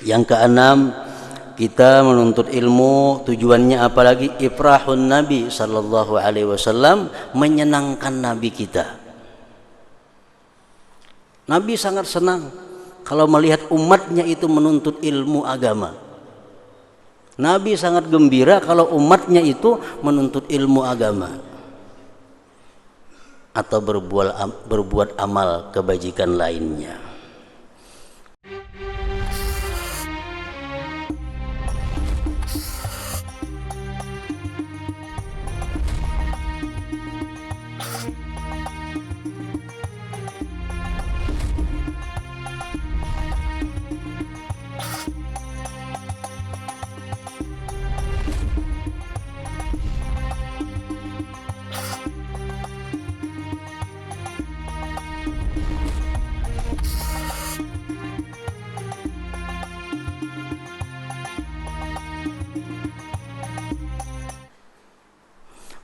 Yang keenam, kita menuntut ilmu tujuannya apalagi? Ifrahun Nabi sallallahu alaihi wasallam, menyenangkan Nabi kita. Nabi sangat senang kalau melihat umatnya itu menuntut ilmu agama. Nabi sangat gembira kalau umatnya itu menuntut ilmu agama atau berbuat amal kebajikan lainnya.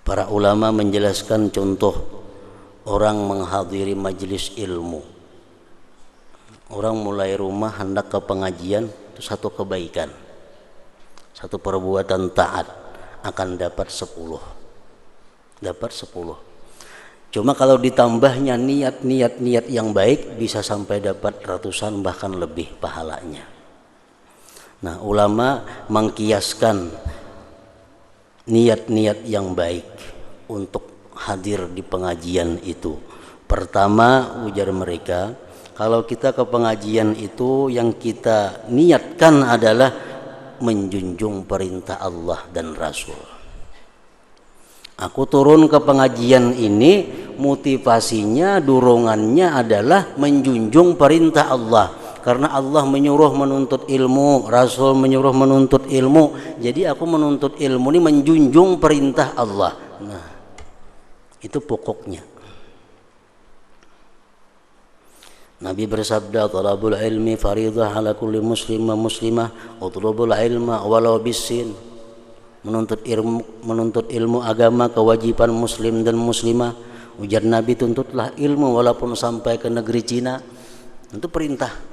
Para ulama menjelaskan contoh orang menghadiri majelis ilmu. Orang mulai rumah hendak ke pengajian, itu satu kebaikan, satu perbuatan taat, akan dapat 10. Dapat 10. Cuma kalau ditambahnya niat yang baik, bisa sampai dapat ratusan bahkan lebih pahalanya. Nah, ulama mengkiaskan niat-niat yang baik untuk hadir di pengajian itu. Pertama, ujar mereka, kalau kita ke pengajian itu yang kita niatkan adalah menjunjung perintah Allah dan Rasul. Aku turun ke pengajian ini, motivasinya, dorongannya adalah menjunjung perintah Allah. Karena Allah menyuruh menuntut ilmu, Rasul menyuruh menuntut ilmu. Jadi aku menuntut ilmu ini menjunjung perintah Allah. Nah, itu pokoknya. Nabi bersabda, "Talabul ilmi faridah ala kulli muslim wa muslimah, utlubul ilma walau bisin." Menuntut ilmu agama kewajiban muslim dan muslimah. Ujar Nabi, tuntutlah ilmu walaupun sampai ke negeri Cina. Itu perintah.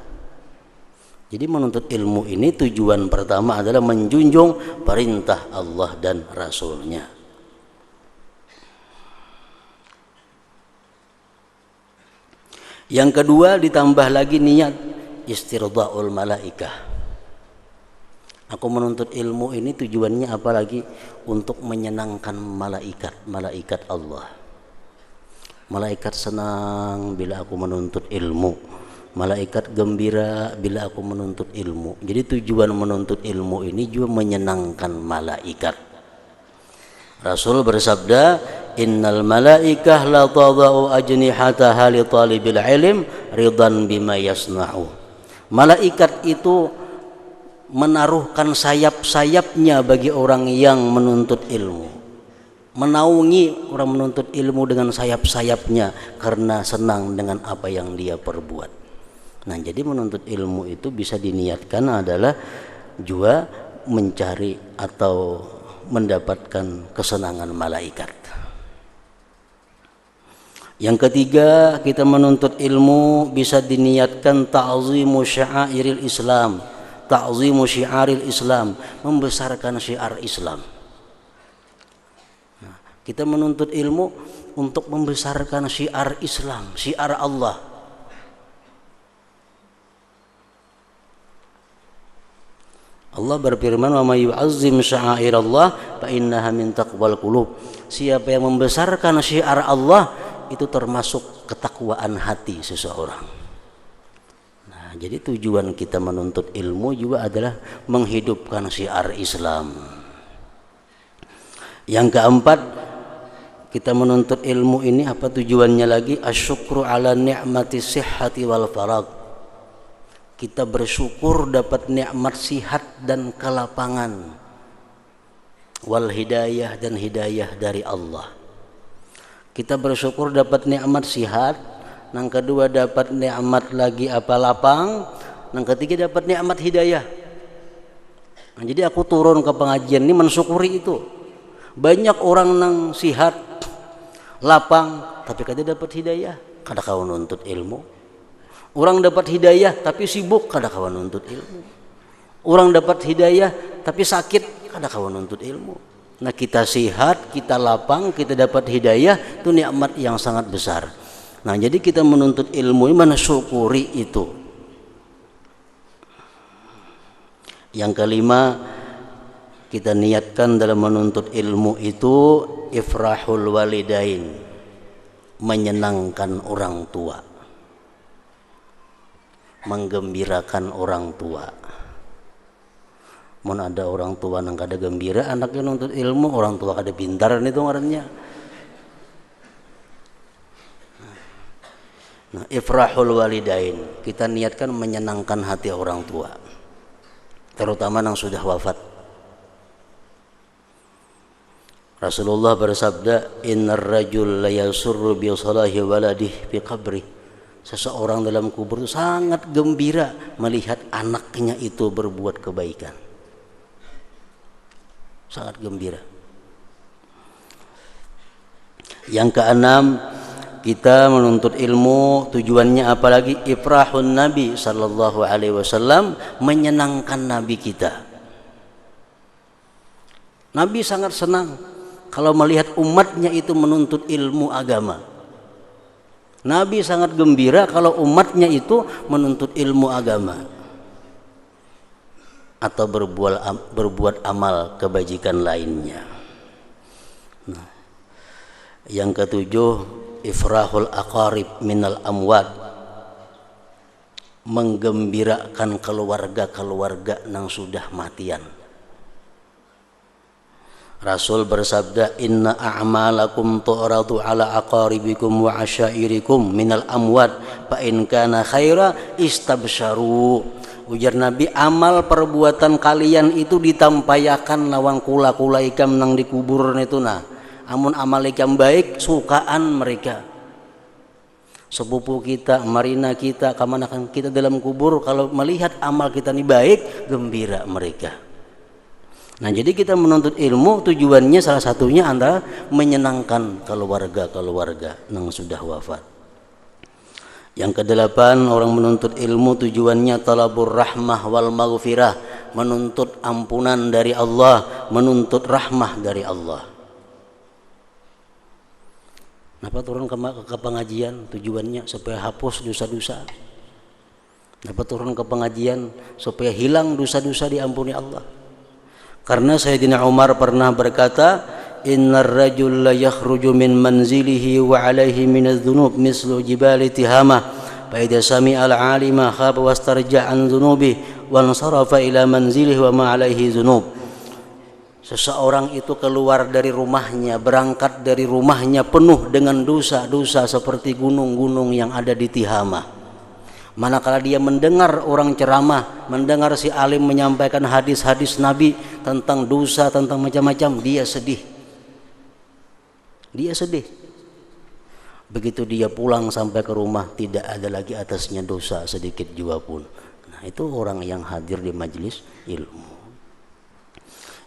Jadi menuntut ilmu ini tujuan pertama adalah menjunjung perintah Allah dan Rasulnya. Yang kedua, ditambah lagi niat istirdaul malaikah. Aku menuntut ilmu ini tujuannya apa lagi? Untuk menyenangkan malaikat Allah. Malaikat senang bila aku menuntut ilmu. Malaikat gembira bila aku menuntut ilmu. Jadi tujuan menuntut ilmu ini juga menyenangkan malaikat. Rasul bersabda, "Innal malaikah la tadau ajnihataha li talibil ilm ridan bima yasna'u." Malaikat itu menaruhkan sayap-sayapnya bagi orang yang menuntut ilmu. Menaungi orang menuntut ilmu dengan sayap-sayapnya karena senang dengan apa yang dia perbuat. Nah, jadi menuntut ilmu itu bisa diniatkan adalah juga mencari atau mendapatkan kesenangan malaikat. Yang ketiga, kita menuntut ilmu bisa diniatkan ta'zimu syiaril Islam, ta'zimu syiaril Islam, membesarkan syiar Islam. Nah, kita menuntut ilmu untuk membesarkan syiar Islam, syiar Allah. Allah berfirman, "Wa may yu'azzim sya'airallah fa innaha min taqwal qulub." Siapa yang membesarkan syiar Allah itu termasuk ketakwaan hati seseorang. Nah, jadi tujuan kita menuntut ilmu juga adalah menghidupkan syiar Islam. Yang keempat, kita menuntut ilmu ini apa tujuannya lagi? Asyukru ala ni'mati sihhati wal farag. Kita bersyukur dapat nikmat sihat dan kelapangan, wal hidayah dan hidayah dari Allah. Kita bersyukur dapat nikmat sihat, yang kedua dapat nikmat lagi apa lapang, yang ketiga dapat nikmat hidayah. Nah, jadi aku turun ke pengajian ini mensyukuri itu. Banyak orang nang sihat, lapang, tapi kada dapat hidayah, kada kau nuntut ilmu. Orang dapat hidayah tapi sibuk, kada kawan nuntut ilmu. Orang dapat hidayah tapi sakit, kada kawan nuntut ilmu. Nah kita sehat, kita lapang, kita dapat hidayah, itu nikmat yang sangat besar. Nah jadi kita menuntut ilmu ini mana syukuri itu. Yang kelima, kita niatkan dalam menuntut ilmu itu ifrahul walidain, menyenangkan orang tua, menggembirakan orang tua. Mun ada orang tua nang kada gembira anaknya nuntut ilmu, orang tua kada pintar itu ngarannya. Nah, ifrahul walidain, kita niatkan menyenangkan hati orang tua, terutama yang sudah wafat. Rasulullah bersabda, innar rajul la yasurru bi salahi waladih fi qabri. Seseorang dalam kubur itu sangat gembira melihat anaknya itu berbuat kebaikan. Sangat gembira. Yang keenam, kita menuntut ilmu tujuannya apalagi ifrahun Nabi sallallahu alaihi wasallam, menyenangkan Nabi kita. Nabi sangat senang kalau melihat umatnya itu menuntut ilmu agama. Nabi sangat gembira kalau umatnya itu menuntut ilmu agama atau berbuat amal kebajikan lainnya. Nah, yang ketujuh, ifrahul aqarib minal amwat, menggembirakan keluarga-keluarga yang sudah matian. Rasul bersabda, inna a'malakum tu'radu ala aqaribikum wa asyairikum minal amwat fa in kana khaira istabsyaru. Ujar Nabi, amal perbuatan kalian itu ditampayakan lawang kula-kula ikam nang dikubur itu nah. Amun amal ikam baik, sukaan mereka. Sepupu kita, marina kita, kamanakan kita dalam kubur, kalau melihat amal kita ini baik, gembira mereka. Nah jadi kita menuntut ilmu tujuannya salah satunya adalah menyenangkan keluarga-keluarga yang sudah wafat. Yang kedelapan, orang menuntut ilmu tujuannya talabur rahmah wal maghfirah, menuntut ampunan dari Allah, menuntut rahmah dari Allah. Kenapa turun ke pengajian? Tujuannya supaya hapus dosa-dosa. Kenapa turun ke pengajian? Supaya hilang dosa-dosa, diampuni Allah. Karena Sayyidina Umar pernah berkata, innar rajul la yakhruju min manzilihi wa alaihi minadz dzunub mislu jibali tihamah fa idza sami'a al-alima khaba wastarja'a an dzunubi wa ansarafa ila manzilihi wa ma alaihi dzunub. Seseorang itu keluar dari rumahnya, berangkat dari rumahnya penuh dengan dosa-dosa seperti gunung-gunung yang ada di Tihamah. Manakala dia mendengar orang ceramah, mendengar si alim menyampaikan hadis-hadis Nabi tentang dosa, tentang macam-macam, dia sedih. Dia sedih. Begitu dia pulang sampai ke rumah, tidak ada lagi atasnya dosa sedikit jua pun. Nah, itu orang yang hadir di majelis ilmu.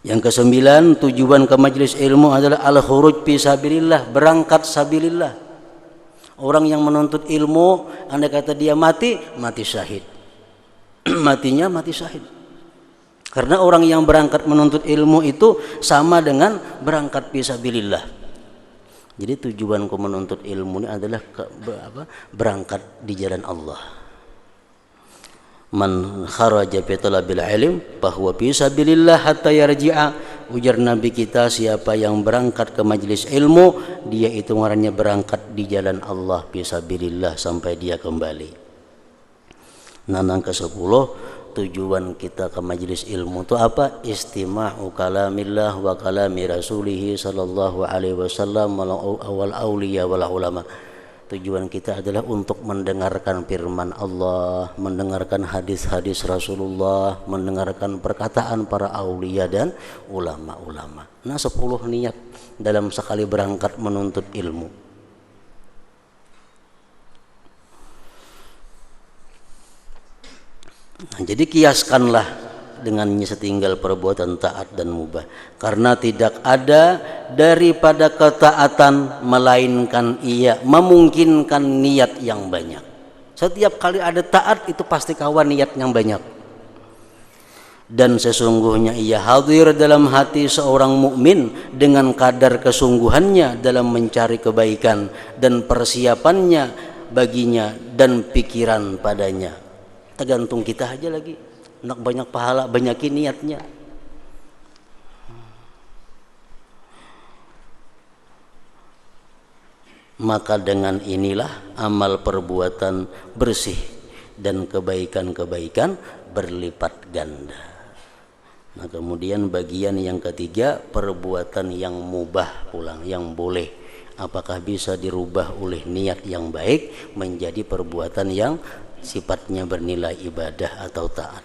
Yang kesembilan, tujuan ke majelis ilmu adalah al-khuruj fi sabilillah, berangkat sabilillah. Orang yang menuntut ilmu, andai kata dia mati, mati syahid. Matinya mati syahid. Karena orang yang berangkat menuntut ilmu itu sama dengan berangkat fi sabilillah. Jadi tujuanku menuntut ilmu ini adalah berangkat di jalan Allah. Man kharaja fi talabil ilm fahuwa fi sabilillah hatta yarji'a. Ujar Nabi kita, siapa yang berangkat ke majelis ilmu, dia itu ngarannya berangkat di jalan Allah fi sabilillah sampai dia kembali. Nah, yang ke-10, tujuan kita ke majelis ilmu itu apa? Istima'u kalamillah wa kalami rasulih sallallahu alaihi wasallam wal auliya wal ulama. Tujuan kita adalah untuk mendengarkan firman Allah, mendengarkan hadis-hadis Rasulullah, mendengarkan perkataan para aulia dan ulama-ulama. Nah, 10 niat dalam sekali berangkat menuntut ilmu. Nah, jadi kiaskanlah dengannya setinggal perbuatan taat dan mubah, karena tidak ada daripada ketaatan melainkan ia memungkinkan niat yang banyak. Setiap kali ada taat itu pasti kawan niat yang banyak. dan sesungguhnya ia hadir dalam hati seorang mukmin dengan kadar kesungguhannya dalam mencari kebaikan dan persiapannya baginya dan pikiran padanya. Tergantung kita aja lagi, nak banyak pahala banyakin niatnya. Maka dengan inilah amal perbuatan bersih dan kebaikan-kebaikan berlipat ganda. Nah kemudian bagian yang ketiga, perbuatan yang mubah pulang, yang boleh. Apakah bisa dirubah oleh niat yang baik menjadi perbuatan yang sifatnya bernilai ibadah atau taat.